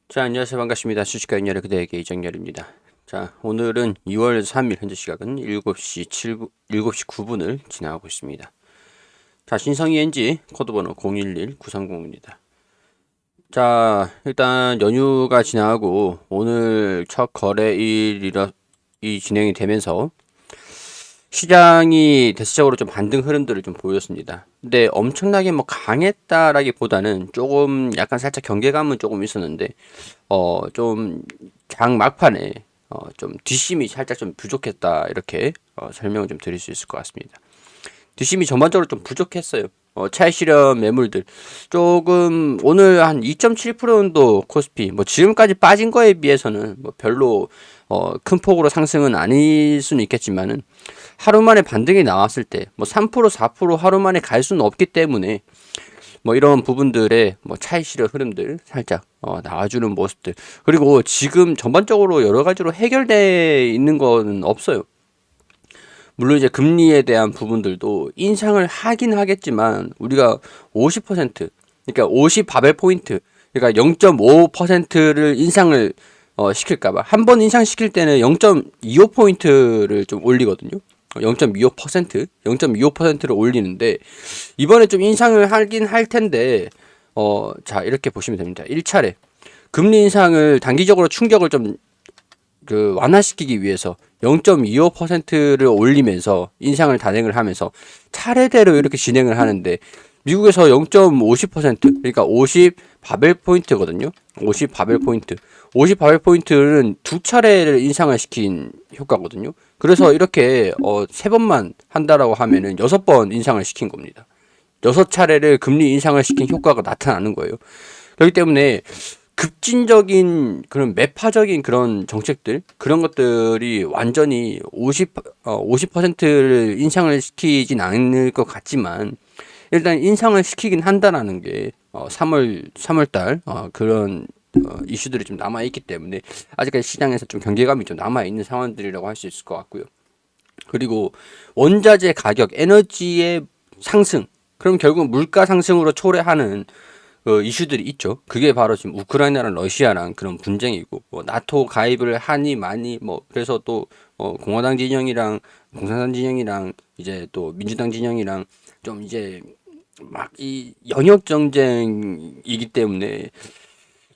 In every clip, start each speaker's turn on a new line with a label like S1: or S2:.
S1: 자, 안녕하세요. 반갑습니다. 주식가 인열의 그대에게 이정열입니다. 자, 오늘은 2월 3일 현재 시각은 7시 9분을 지나가고 있습니다. 자, 신성이 NG 코드번호 011930입니다. 자, 일단 연휴가 지나고 오늘 첫 거래일이 진행이 되면서 시장이 대체적으로 좀 반등 흐름들을 좀 보였습니다. 근데 엄청나게 뭐 강했다라기보다는 조금 약간 살짝 경계감은 조금 있었는데 좀 장 막판에 좀 뒷심이 살짝 좀 부족했다 이렇게 설명을 좀 드릴 수 있을 것 같습니다. 뒷심이 전반적으로 좀 부족했어요. 차익 실현 매물들 조금 오늘 한 2.7% 정도 코스피 뭐 지금까지 빠진 거에 비해서는 뭐 별로 큰 폭으로 상승은 아닐 수는 있겠지만은 하루 만에 반등이 나왔을 때 뭐 3% 4% 하루 만에 갈 수는 없기 때문에 뭐 이런 부분들의 뭐 차익 실현 흐름들 살짝 나와주는 모습들 그리고 지금 전반적으로 여러 가지로 해결돼 있는 건 없어요. 물론 이제 금리에 대한 부분들도 인상을 하긴 하겠지만 우리가 50% 그러니까 50 바벨 포인트 그러니까 0.5%를 인상을 시킬까봐 한 번 인상시킬 때는 0.25포인트를 좀 올리거든요. 0.25% 0.25%를 올리는데 이번에 좀 인상을 하긴 할 텐데 자 이렇게 보시면 됩니다. 1차례 금리 인상을 단기적으로 충격을 좀 완화시키기 위해서 0.25%를 올리면서 인상을 단행을 하면서 차례대로 이렇게 진행을 하는데 미국에서 0.50% 그러니까 50 바벨 포인트거든요. 50 바벨 포인트. 50 바벨 포인트는 두 차례를 인상을 시킨 효과거든요. 그래서 이렇게 세 번만 한다라고 하면은 여섯 번 인상을 시킨 겁니다. 여섯 차례를 금리 인상을 시킨 효과가 나타나는 거예요. 그렇기 때문에 급진적인 그런 매파적인 그런 정책들 그런 것들이 완전히 50%를 인상을 시키진 않을 것 같지만 일단 인상을 시키긴 한다라는 게 3월 달 그런 이슈들이 좀 남아 있기 때문에 아직까지 시장에서 좀 경계감이 좀 남아 있는 상황들이라고 할 수 있을 것 같고요. 그리고 원자재 가격, 에너지의 상승, 그럼 결국 물가 상승으로 초래하는 이슈들이 있죠. 그게 바로 지금 우크라이나랑 러시아랑 그런 분쟁이고, 뭐 나토 가입을 하니 마니, 뭐 그래서 또 공화당 진영이랑 공산당 진영이랑 이제 또 민주당 진영이랑 좀 이제 막 이 영역 정쟁이기 때문에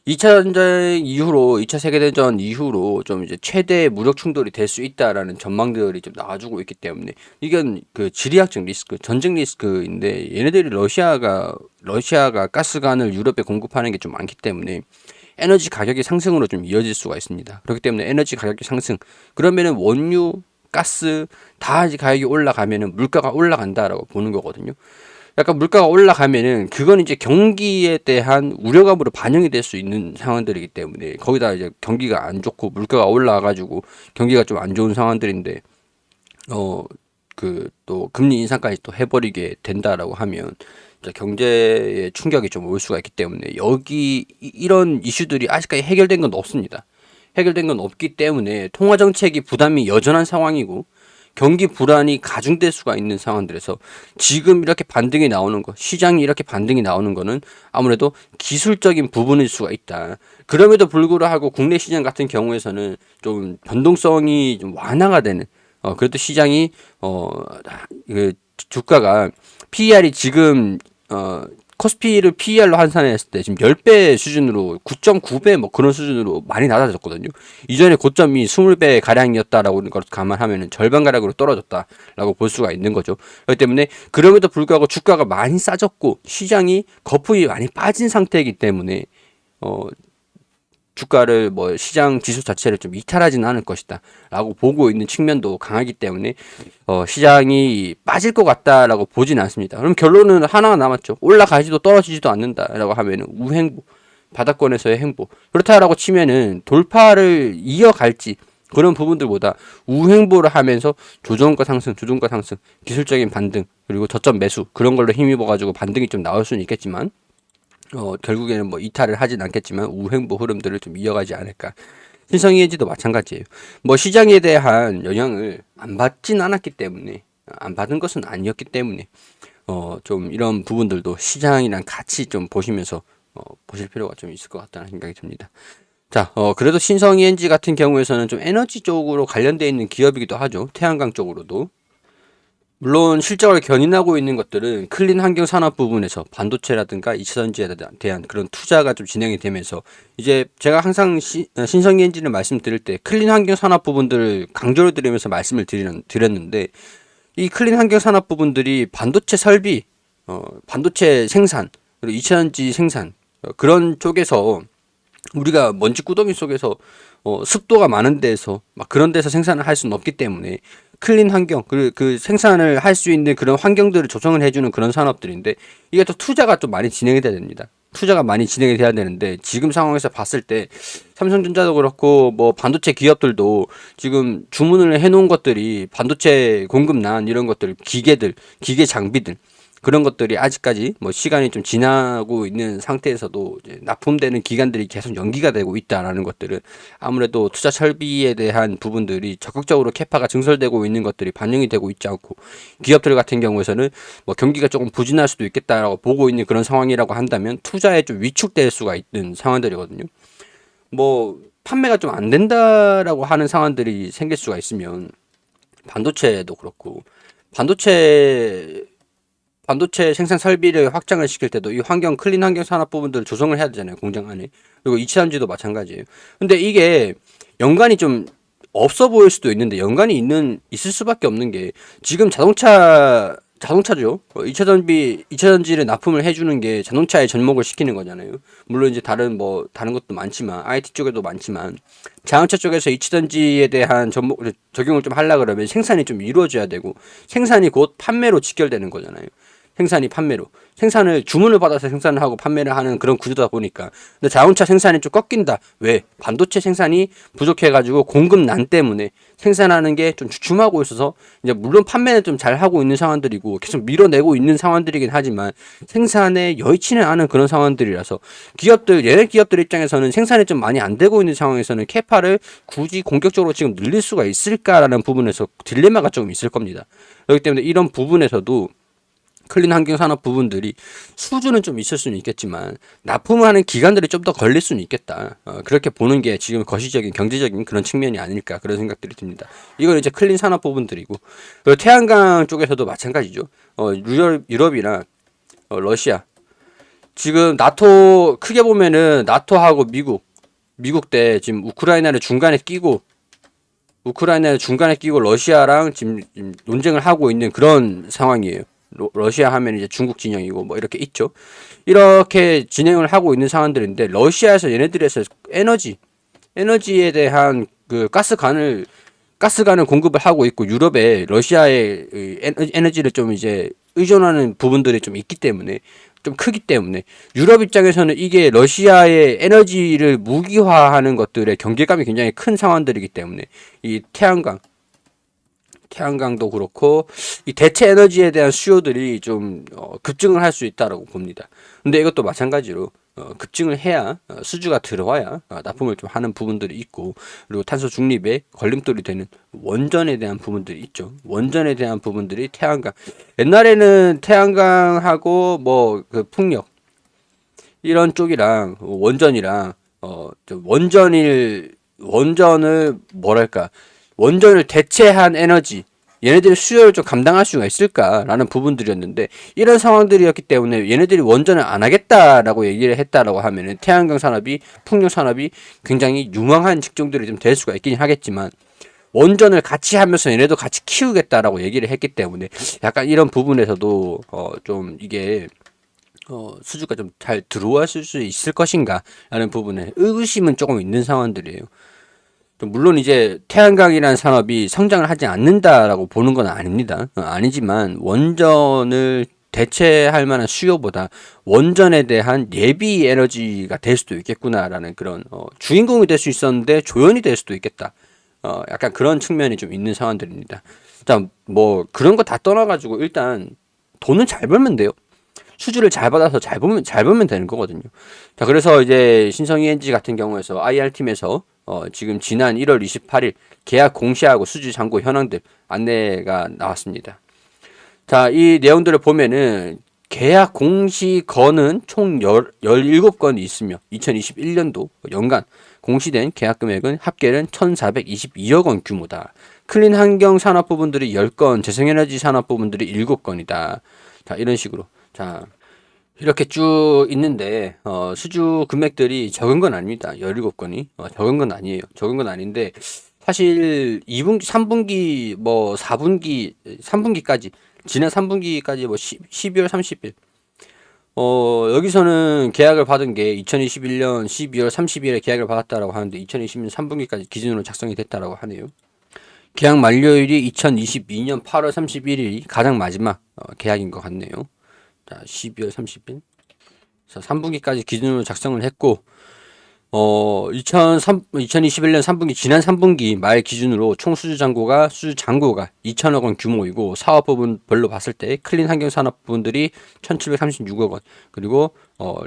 S1: 2차 전쟁 이후로 2차 세계대전 이후로 좀 이제 최대 무력 충돌이 될 수 있다라는 전망들이 좀 나와주고 있기 때문에 이건 그 지리학적 리스크, 전쟁 리스크인데 얘네들이 러시아가 가스관을 유럽에 공급하는 게 좀 많기 때문에 에너지 가격이 상승으로 좀 이어질 수가 있습니다. 그렇기 때문에 에너지 가격이 상승 그러면은 원유, 가스 다 이제 가격이 올라가면은 물가가 올라간다라고 보는 거거든요. 약간 물가가 올라가면은 그건 이제 경기에 대한 우려감으로 반영이 될 수 있는 상황들이기 때문에 거기다 이제 경기가 안 좋고 물가가 올라가가지고 경기가 좀 안 좋은 상황들인데 그 또 금리 인상까지 또 해버리게 된다라고 하면 경제에 충격이 좀 올 수가 있기 때문에 여기 이런 이슈들이 아직까지 해결된 건 없습니다. 해결된 건 없기 때문에 통화 정책이 부담이 여전한 상황이고 경기 불안이 가중될 수가 있는 상황들에서 지금 이렇게 반등이 나오는 거, 시장이 이렇게 반등이 나오는 거는 아무래도 기술적인 부분일 수가 있다. 그럼에도 불구하고 국내 시장 같은 경우에서는 좀 변동성이 좀 완화가 되는, 그래도 시장이, 그 주가가 PER이 지금, 코스피를 PER로 환산했을 때 지금 10배 수준으로 9.9배 뭐 그런 수준으로 많이 낮아졌거든요. 이전에 고점이 20배 가량이었다라고 걸 감안하면 절반 가량으로 떨어졌다라고 볼 수가 있는 거죠. 그렇기 때문에 그럼에도 불구하고 주가가 많이 싸졌고 시장이 거품이 많이 빠진 상태이기 때문에 주가를 뭐 시장 지수 자체를 좀 이탈하지는 않을 것이다 라고 보고 있는 측면도 강하기 때문에 시장이 빠질 것 같다라고 보지는 않습니다. 그럼 결론은 하나가 남았죠. 올라가지도 떨어지지도 않는다라고 하면은 우행보 바닥권에서의 행보 그렇다라고 치면은 돌파를 이어갈지 그런 부분들보다 우행보를 하면서 조정과 상승 기술적인 반등 그리고 저점 매수 그런 걸로 힘입어 가지고 반등이 좀 나올 수는 있겠지만 결국에는 뭐 이탈을 하진 않겠지만 우행보 흐름들을 좀 이어가지 않을까. 신성이해지도 마찬가지예요. 뭐 시장에 대한 영향을 안 받진 않았기 때문에 안 받은 것은 아니었기 때문에 좀 이런 부분들도 시장이랑 같이 좀 보시면서 보실 필요가 좀 있을 것 같다는 생각이 듭니다. 자, 그래도 신성 ENG 같은 경우에서는 좀 에너지 쪽으로 관련되어 있는 기업이기도 하죠. 태양광 쪽으로도. 물론 실적을 견인하고 있는 것들은 클린 환경 산업 부분에서 반도체라든가 2차전지에 대한 그런 투자가 좀 진행이 되면서 이제 제가 항상 신성 ENG를 말씀드릴 때 클린 환경 산업 부분들을 강조를 드리면서 말씀을 드렸는데 이 클린 환경 산업 부분들이 반도체 설비, 반도체 생산, 그리고 2차전지 생산 그런 쪽에서 우리가 먼지 구덩이 속에서 습도가 많은 데서 막 그런 데서 생산을 할 수는 없기 때문에 클린 환경 그 생산을 할 수 있는 그런 환경들을 조성을 해주는 그런 산업들인데 이게 또 투자가 좀 많이 진행이 돼야 됩니다. 투자가 많이 진행이 돼야 되는데 지금 상황에서 봤을 때 삼성전자도 그렇고 뭐 반도체 기업들도 지금 주문을 해놓은 것들이 반도체 공급난 이런 것들 기계들 기계 장비들 그런 것들이 아직까지 뭐 시간이 좀 지나고 있는 상태에서도 이제 납품되는 기간들이 계속 연기가 되고 있다라는 것들은 아무래도 투자 설비에 대한 부분들이 적극적으로 캐파가 증설되고 있는 것들이 반영이 되고 있지 않고 기업들 같은 경우에서는 뭐 경기가 조금 부진할 수도 있겠다라고 보고 있는 그런 상황이라고 한다면 투자에 좀 위축될 수가 있는 상황들이거든요. 뭐 판매가 좀 안 된다라고 하는 상황들이 생길 수가 있으면 반도체도 그렇고 반도체 생산 설비를 확장을 시킬 때도 이 환경 클린 환경 산업 부분들을 조성을 해야 되잖아요 공장 안에. 그리고 이차전지도 마찬가지예요. 근데 이게 연관이 좀 없어 보일 수도 있는데 연관이 있을 수밖에 없는 게 지금 자동차죠. 2차전지를 납품을 해주는 게 자동차에 접목을 시키는 거잖아요. 물론 이제 다른 것도 많지만 IT 쪽에도 많지만 자동차 쪽에서 2차전지에 대한 적용을 좀 하려 그러면 생산이 좀 이루어져야 되고 생산이 곧 판매로 직결되는 거잖아요. 생산이 판매로 생산을 주문을 받아서 생산을 하고 판매를 하는 그런 구조다 보니까 근데 자동차 생산이 좀 꺾인다. 왜? 반도체 생산이 부족해가지고 공급난 때문에 생산하는 게 좀 주춤하고 있어서 이제 물론 판매는 좀 잘 하고 있는 상황들이고 계속 밀어내고 있는 상황들이긴 하지만 생산에 여의치는 않은 그런 상황들이라서 얘네 기업들 입장에서는 생산이 좀 많이 안 되고 있는 상황에서는 캐파를 굳이 공격적으로 지금 늘릴 수가 있을까라는 부분에서 딜레마가 조금 있을 겁니다. 그렇기 때문에 이런 부분에서도 클린 환경 산업 부분들이 수주는 좀 있을 수는 있겠지만 납품을 하는 기간들이 좀 더 걸릴 수는 있겠다. 그렇게 보는 게 지금 거시적인 경제적인 그런 측면이 아닐까 그런 생각들이 듭니다. 이건 이제 클린 산업 부분들이고 그리고 태양광 쪽에서도 마찬가지죠. 유럽이나 러시아 지금 나토 크게 보면은 나토하고 미국 때 지금 우크라이나를 중간에 끼고 러시아랑 지금 논쟁을 하고 있는 그런 상황이에요. 러시아 하면 이제 중국 진영이고 뭐 이렇게 있죠. 이렇게 진행을 하고 있는 상황들인데 러시아에서 얘네들에서 에너지에 대한 그 가스관을 공급을 하고 있고 유럽에 러시아의 에너지를 좀 이제 의존하는 부분들이 좀 있기 때문에 좀 크기 때문에 유럽 입장에서는 이게 러시아의 에너지를 무기화하는 것들의 경계감이 굉장히 큰 상황들이기 때문에 이 태양광도 그렇고 이 대체 에너지에 대한 수요들이 좀 급증을 할 수 있다라고 봅니다. 근데 이것도 마찬가지로 급증을 해야 수주가 들어와야 납품을 좀 하는 부분들이 있고 그리고 탄소 중립에 걸림돌이 되는 원전에 대한 부분들이 있죠. 원전에 대한 부분들이 태양광 옛날에는 태양광하고 뭐 그 풍력 이런 쪽이랑 원전이랑 원전을 뭐랄까 원전을 대체한 에너지 얘네들이 수요를 좀 감당할 수가 있을까라는 부분들이었는데 이런 상황들이었기 때문에 얘네들이 원전을 안 하겠다라고 얘기를 했다라고 하면은 태양광 산업이 풍력 산업이 굉장히 유망한 직종들이 좀 될 수가 있긴 하겠지만 원전을 같이 하면서 얘네도 같이 키우겠다라고 얘기를 했기 때문에 약간 이런 부분에서도 좀 이게 수주가 좀 잘 들어왔을 수 있을 것인가라는 부분에 의구심은 조금 있는 상황들이에요. 물론 이제 태양광이라는 산업이 성장을 하지 않는다라고 보는 건 아닙니다. 아니지만 원전을 대체할 만한 수요보다 원전에 대한 예비 에너지가 될 수도 있겠구나라는 그런 주인공이 될 수 있었는데 조연이 될 수도 있겠다. 약간 그런 측면이 좀 있는 상황들입니다. 자, 뭐 그런 거 다 떠나가지고 일단 돈은 잘 벌면 돼요. 수주를 잘 받아서 잘 보면 되는 거거든요. 자, 그래서 이제 신성 ENG 같은 경우에서 IR팀에서 지금 지난 1월 28일 계약 공시하고 수주 잔고 현황들 안내가 나왔습니다. 자, 이 내용들을 보면은 계약 공시 건은 총 17건이 있으며 2021년도 연간 공시된 계약 금액은 합계는 1,422억 원 규모다. 클린 환경 산업 부분들이 10건, 재생에너지 산업 부분들이 7건이다. 자, 이런 식으로. 자, 이렇게 쭉 있는데 수주 금액들이 적은 건 아닙니다. 17건이 적은 건 아니에요. 적은 건 아닌데 사실 2분기, 3분기, 뭐 4분기, 3분기까지 지난 3분기까지 뭐 12월 30일 여기서는 계약을 받은 게 2021년 12월 30일에 계약을 받았다라고 하는데 2020년 3분기까지 기준으로 작성이 됐다라고 하네요. 계약 만료일이 2022년 8월 31일이 가장 마지막 계약인 것 같네요. 자, 12월 30일. 자, 3분기까지 기준으로 작성을 했고, 2021년 3분기, 지난 3분기 말 기준으로 총 수주 잔고가 2천억 원 규모이고, 사업 부분별로 봤을 때 클린 환경 산업 부분들이 1,736억 원, 그리고,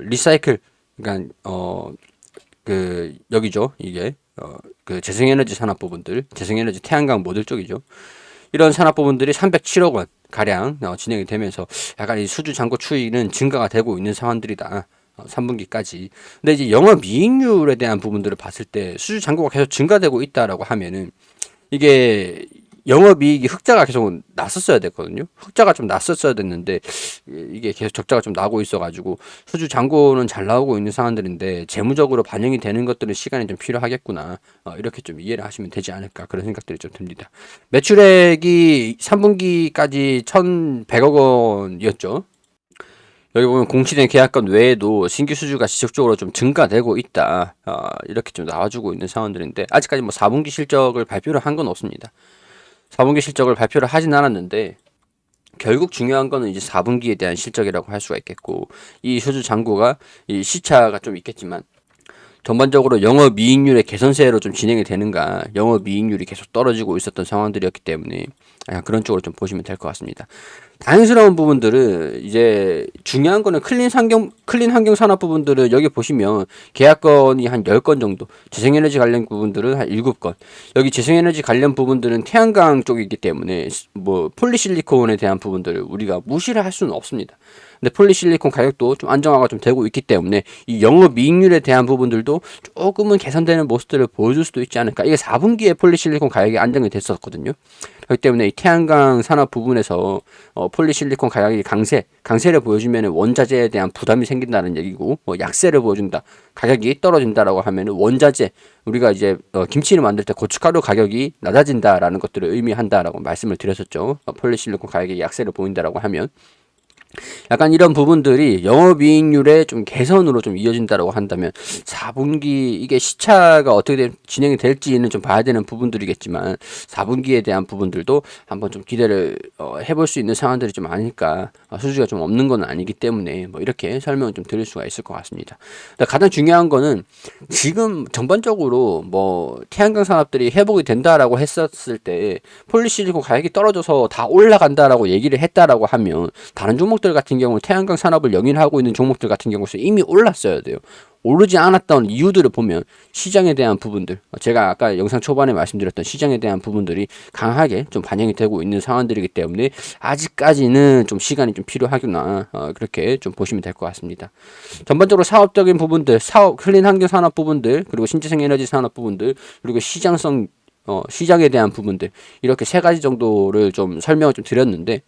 S1: 리사이클, 그러니까, 여기죠. 이게, 그 재생에너지 산업 부분들, 재생에너지 태양광 모듈 쪽이죠. 이런 산업 부분들이 307억 원 가량 진행이 되면서 약간 이 수주 잔고 추이는 증가가 되고 있는 상황들이다. 3분기까지. 근데 이제 영업이익률에 대한 부분들을 봤을 때 수주 잔고가 계속 증가되고 있다라고 하면은 이게 영업이익이 흑자가 계속 났었어야 됐거든요. 흑자가 좀 났었어야 됐는데 이게 계속 적자가 좀 나고 있어가지고 수주 잔고는 잘 나오고 있는 상황들인데 재무적으로 반영이 되는 것들은 시간이 좀 필요하겠구나. 이렇게 좀 이해를 하시면 되지 않을까 그런 생각들이 좀 듭니다. 매출액이 3분기까지 1,100억 원이었죠. 여기 보면 공시된 계약건 외에도 신규 수주가 지속적으로 좀 증가되고 있다. 이렇게 좀 나와주고 있는 상황들인데 아직까지 뭐 4분기 실적을 발표를 한 건 없습니다. 4분기 실적을 발표를 하진 않았는데 결국 중요한 거는 이제 4분기에 대한 실적이라고 할 수가 있겠고 이 수주 잔고가 이 시차가 좀 있겠지만 전반적으로 영업이익률의 개선세로 좀 진행이 되는가 영업이익률이 계속 떨어지고 있었던 상황들이었기 때문에 그런 쪽으로 좀 보시면 될 것 같습니다. 다행스러운 부분들은 이제 중요한 거는 클린 환경 산업 부분들은 여기 보시면 계약건이 한 10건 정도, 재생에너지 관련 부분들은 한 7건. 여기 재생에너지 관련 부분들은 태양광 쪽이기 때문에 뭐 폴리실리콘에 대한 부분들을 우리가 무시를 할 수는 없습니다. 근데 폴리실리콘 가격도 좀 안정화가 좀 되고 있기 때문에 이 영업이익률에 대한 부분들도 조금은 개선되는 모습들을 보여줄 수도 있지 않을까. 이게 4분기에 폴리실리콘 가격이 안정이 됐었거든요. 그렇기 때문에 이 태양광 산업 부분에서 폴리실리콘 가격이 강세를 보여주면 원자재에 대한 부담이 생긴다는 얘기고 약세를 보여준다. 가격이 떨어진다라고 하면 원자재 우리가 이제 김치를 만들 때 고춧가루 가격이 낮아진다라는 것들을 의미한다라고 말씀을 드렸었죠. 폴리실리콘 가격이 약세를 보인다라고 하면 약간 이런 부분들이 영업이익률의 좀 개선으로 좀 이어진다라고 한다면 4분기 이게 시차가 어떻게 진행이 될지는 좀 봐야 되는 부분들이겠지만 4분기에 대한 부분들도 한번 좀 기대를 해볼 수 있는 상황들이 좀 아닐까. 수주가 좀 없는 건 아니기 때문에 뭐 이렇게 설명을 좀 드릴 수가 있을 것 같습니다. 가장 중요한 거는 지금 전반적으로 뭐 태양광 산업들이 회복이 된다라고 했었을 때 폴리실리콘 가격이 떨어져서 다 올라간다라고 얘기를 했다라고 하면 다른 종목들 같은 경우는 태양광 산업을 영위하고 있는 종목들 같은 경우는 이미 올랐어야 돼요. 오르지 않았던 이유들을 보면 시장에 대한 부분들, 제가 아까 영상 초반에 말씀드렸던 시장에 대한 부분들이 강하게 좀 반영이 되고 있는 상황들이기 때문에 아직까지는 좀 시간이 좀 필요하구나. 그렇게 좀 보시면 될 것 같습니다. 전반적으로 사업적인 부분들, 클린 환경 산업 부분들, 그리고 신재생 에너지 산업 부분들, 그리고 시장성 시장에 대한 부분들 이렇게 세 가지 정도를 좀 설명을 좀 드렸는데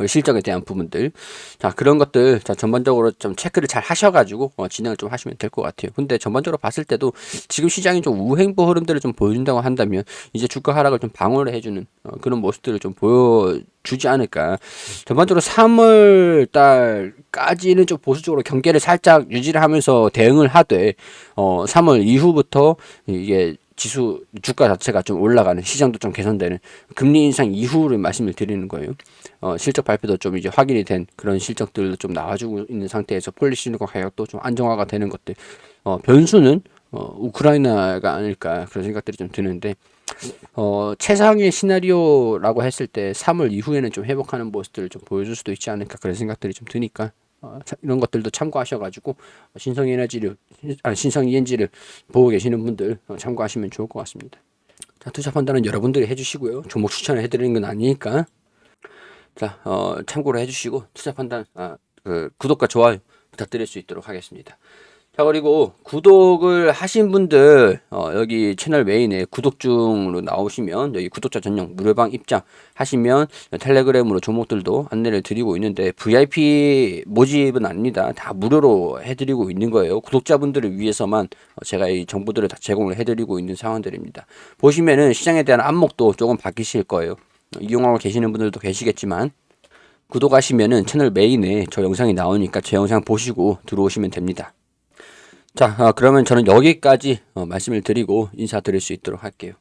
S1: 실적에 대한 부분들 자 그런 것들 자 전반적으로 좀 체크를 잘 하셔가지고 진행을 좀 하시면 될 것 같아요. 근데 전반적으로 봤을 때도 지금 시장이 좀 우행보 흐름들을 좀 보여준다고 한다면 이제 주가 하락을 좀 방어를 해주는 그런 모습들을 좀 보여주지 않을까. 전반적으로 3월 달까지는 좀 보수적으로 경계를 살짝 유지를 하면서 대응을 하되 3월 이후부터 이게 지수 주가 자체가 좀 올라가는 시장도 좀 개선되는 금리 인상 이후를 말씀을 드리는 거예요. 실적 발표도 좀 이제 확인이 된 그런 실적들도 좀 나와주고 있는 상태에서 폴리실리콘 가격도 좀 안정화가 되는 것들 변수는 우크라이나가 아닐까 그런 생각들이 좀 드는데 최상의 시나리오라고 했을 때 3월 이후에는 좀 회복하는 모습들을 좀 보여줄 수도 있지 않을까 그런 생각들이 좀 드니까 이런 것들도 참고하셔가지고 신성 ENG를 보고 계시는 분들 참고하시면 좋을 것 같습니다. 자, 투자 판단은 여러분들이 해주시고요. 종목 추천을 해드리는 건 아니니까 자 참고로 해주시고 투자 판단 그 구독과 좋아요 부탁드릴 수 있도록 하겠습니다. 자, 그리고 구독을 하신 분들 여기 채널 메인에 구독 중으로 나오시면 여기 구독자 전용 무료방 입장 하시면 텔레그램으로 종목들도 안내를 드리고 있는데 VIP 모집은 아닙니다. 다 무료로 해드리고 있는 거예요. 구독자분들을 위해서만 제가 이 정보들을 다 제공을 해드리고 있는 상황들입니다. 보시면은 시장에 대한 안목도 조금 바뀌실 거예요. 이용하고 계시는 분들도 계시겠지만 구독하시면은 채널 메인에 저 영상이 나오니까 제 영상 보시고 들어오시면 됩니다. 자, 그러면 저는 여기까지 말씀을 드리고 인사드릴 수 있도록 할게요.